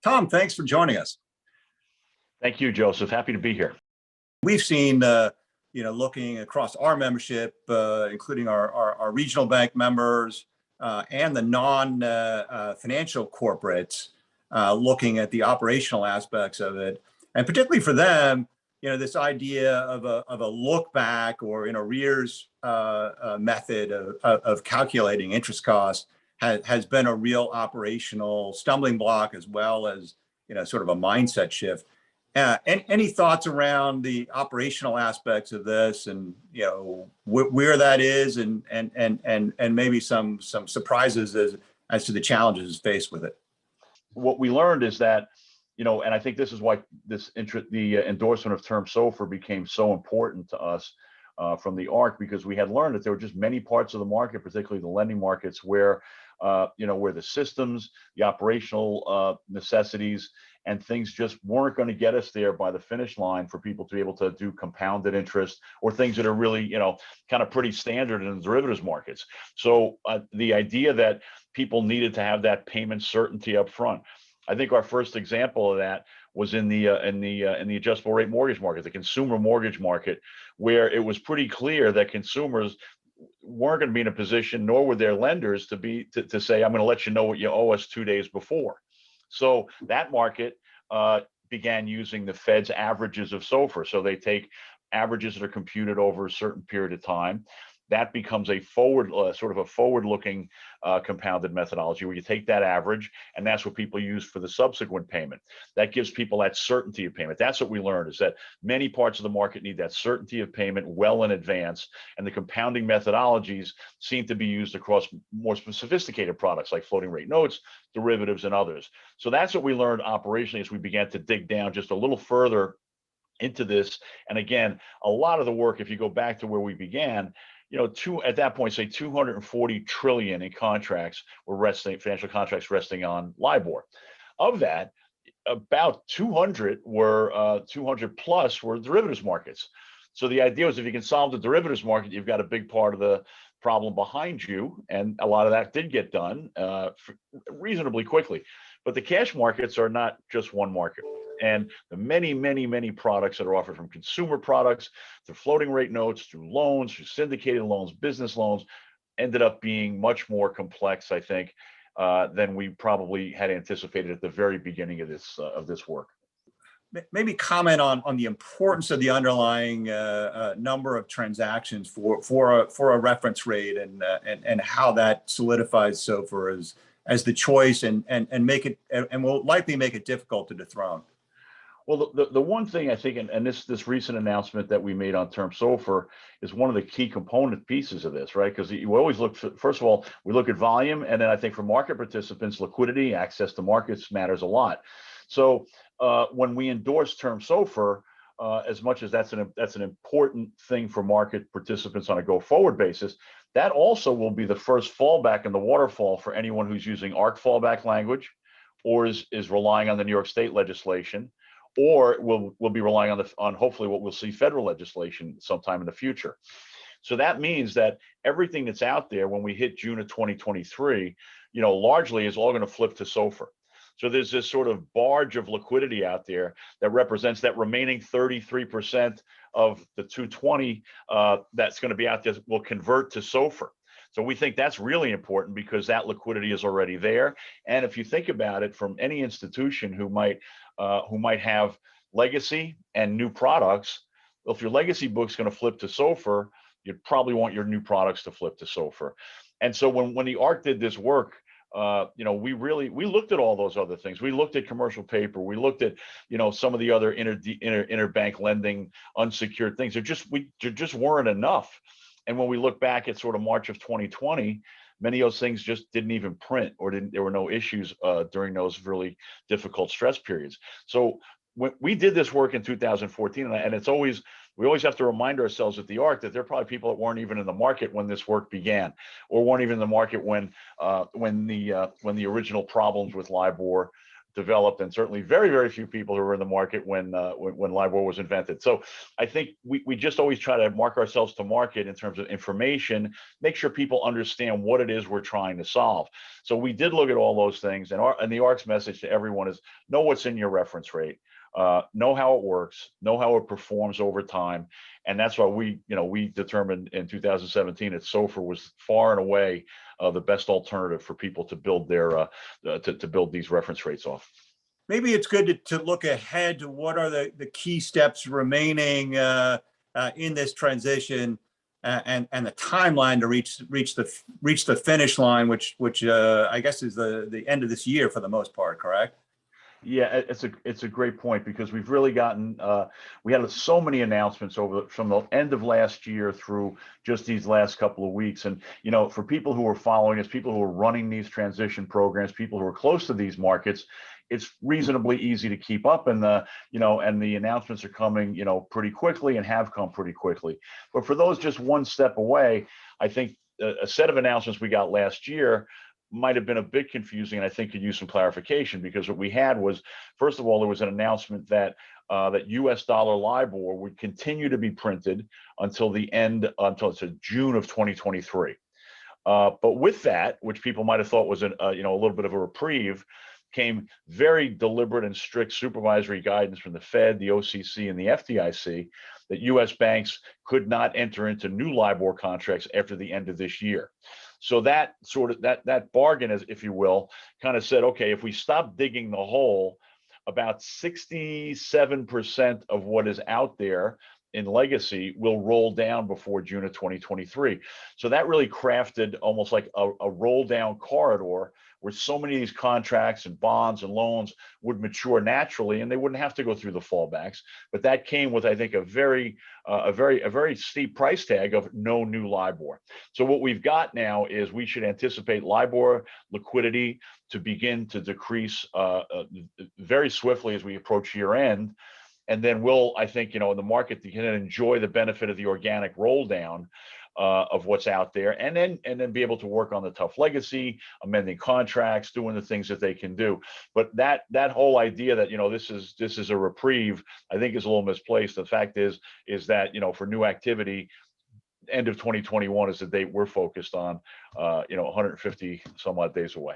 Tom, thanks for joining us. Thank you, Joseph. Happy to be here. We've seen, looking across our membership, including our regional bank members and the non-financial corporates, looking at the operational aspects of it, and particularly for them, this idea of a look back or an arrears method of calculating interest costs has been a real operational stumbling block, as well as sort of a mindset shift. Any thoughts around the operational aspects of this, and where that is, and maybe some surprises as to the challenges faced with it? What we learned is that, and I think this is why the endorsement of term SOFR became so important to us from the ARRC, because we had learned that there were just many parts of the market, particularly the lending markets, where where the systems, the operational necessities, and things just weren't going to get us there by the finish line for people to be able to do compounded interest or things that are really, kind of pretty standard in the derivatives markets. So the idea that people needed to have that payment certainty up front. I think our first example of that was in the adjustable rate mortgage market, the consumer mortgage market, where it was pretty clear that consumers weren't going to be in a position, nor were their lenders, to say, I'm going to let you know what you owe us 2 days before. So that market began using the Fed's averages of SOFR. So they take averages that are computed over a certain period of time. That becomes a forward-looking compounded methodology, where you take that average, and that's what people use for the subsequent payment. That gives people that certainty of payment. That's what we learned, is that many parts of the market need that certainty of payment well in advance, and the compounding methodologies seem to be used across more sophisticated products like floating rate notes, derivatives, and others. So that's what we learned operationally as we began to dig down just a little further into this. And again, a lot of the work, if you go back to where we began, at that point, say 240 trillion in contracts were financial contracts resting on Libor. Of that, about 200 plus were derivatives markets. So the idea was, if you can solve the derivatives market, you've got a big part of the problem behind you, and a lot of that did get done reasonably quickly. But the cash markets are not just one market. And the many products that are offered, from consumer products to floating rate notes, through loans, through syndicated loans, business loans, ended up being much more complex, I think, than we probably had anticipated at the very beginning of this work. Maybe comment on the importance of the underlying number of transactions for a reference rate, and how that solidifies SOFR as the choice, and will likely make it difficult to dethrone. Well, the one thing I think, and this recent announcement that we made on term SOFR is one of the key component pieces of this, right? Because you always look for, first of all, we look at volume, and then I think for market participants, liquidity, access to markets matters a lot. So when we endorse term SOFR, as much as that's an important thing for market participants on a go-forward basis, that also will be the first fallback in the waterfall for anyone who's using ARRC fallback language, or is relying on the New York State legislation, or will be relying on hopefully what we'll see federal legislation sometime in the future. So that means that everything that's out there when we hit June of 2023, largely is all going to flip to SOFR. So there's this sort of barge of liquidity out there that represents that remaining 33% of the 220 that's going to be out there will convert to SOFR. So we think that's really important, because that liquidity is already there. And if you think about it, from any institution who might have legacy and new products, well, if your legacy book's going to flip to SOFR, you'd probably want your new products to flip to SOFR. And so when the ARRC did this work, we looked at all those other things. We looked at commercial paper. We looked at some of the other interbank lending, unsecured things. There just weren't enough. And when we look back at sort of March of 2020, many of those things just didn't even print, or there were no issues during those really difficult stress periods. So when we did this work in 2014, and we always have to remind ourselves at the ARRC that there are probably people that weren't even in the market when this work began, or weren't even in the market when the original problems with Libor developed, and certainly very, very few people who were in the market when Libor was invented. So I think we just always try to mark ourselves to market in terms of information, make sure people understand what it is we're trying to solve. So we did look at all those things, and the ARRC's message to everyone is know what's in your reference rate. Know how it works, know how it performs over time. And that's why we determined in 2017 that SOFR was far and away the best alternative for people to build their to build these reference rates off. Maybe it's good to look ahead to what are the key steps remaining in this transition, and the timeline to reach the finish line, which I guess is the end of this year for the most part, correct? Yeah, it's a great point, because we've really gotten we had so many announcements from the end of last year through just these last couple of weeks. And for people who are following us, people who are running these transition programs, people who are close to these markets, it's reasonably easy to keep up, and the announcements are coming pretty quickly and have come pretty quickly. But for those just one step away, I think a set of announcements we got last year might have been a bit confusing, and I think could use some clarification, because what we had was, first of all, there was an announcement that US dollar Libor would continue to be printed until June of 2023. But with that, which people might have thought was a little bit of a reprieve, came very deliberate and strict supervisory guidance from the Fed, the OCC, and the FDIC that US banks could not enter into new Libor contracts after the end of this year. So that that bargain, as if you will, kind of said, okay, if we stop digging the hole, about 67% of what is out there in legacy will roll down before June of 2023. So that really crafted almost like a roll down corridor, where so many of these contracts and bonds and loans would mature naturally, and they wouldn't have to go through the fallbacks. But that came with, I think, a very steep price tag of no new Libor. So what we've got now is we should anticipate Libor liquidity to begin to decrease very swiftly as we approach year end. And then we'll, I think, in the market, you can enjoy the benefit of the organic roll down of what's out there, and then be able to work on the tough legacy, amending contracts, doing the things that they can do. But that whole idea that this is a reprieve, I think, is a little misplaced. The fact is that for new activity, end of 2021 is the date we're focused on. 150 some odd days away.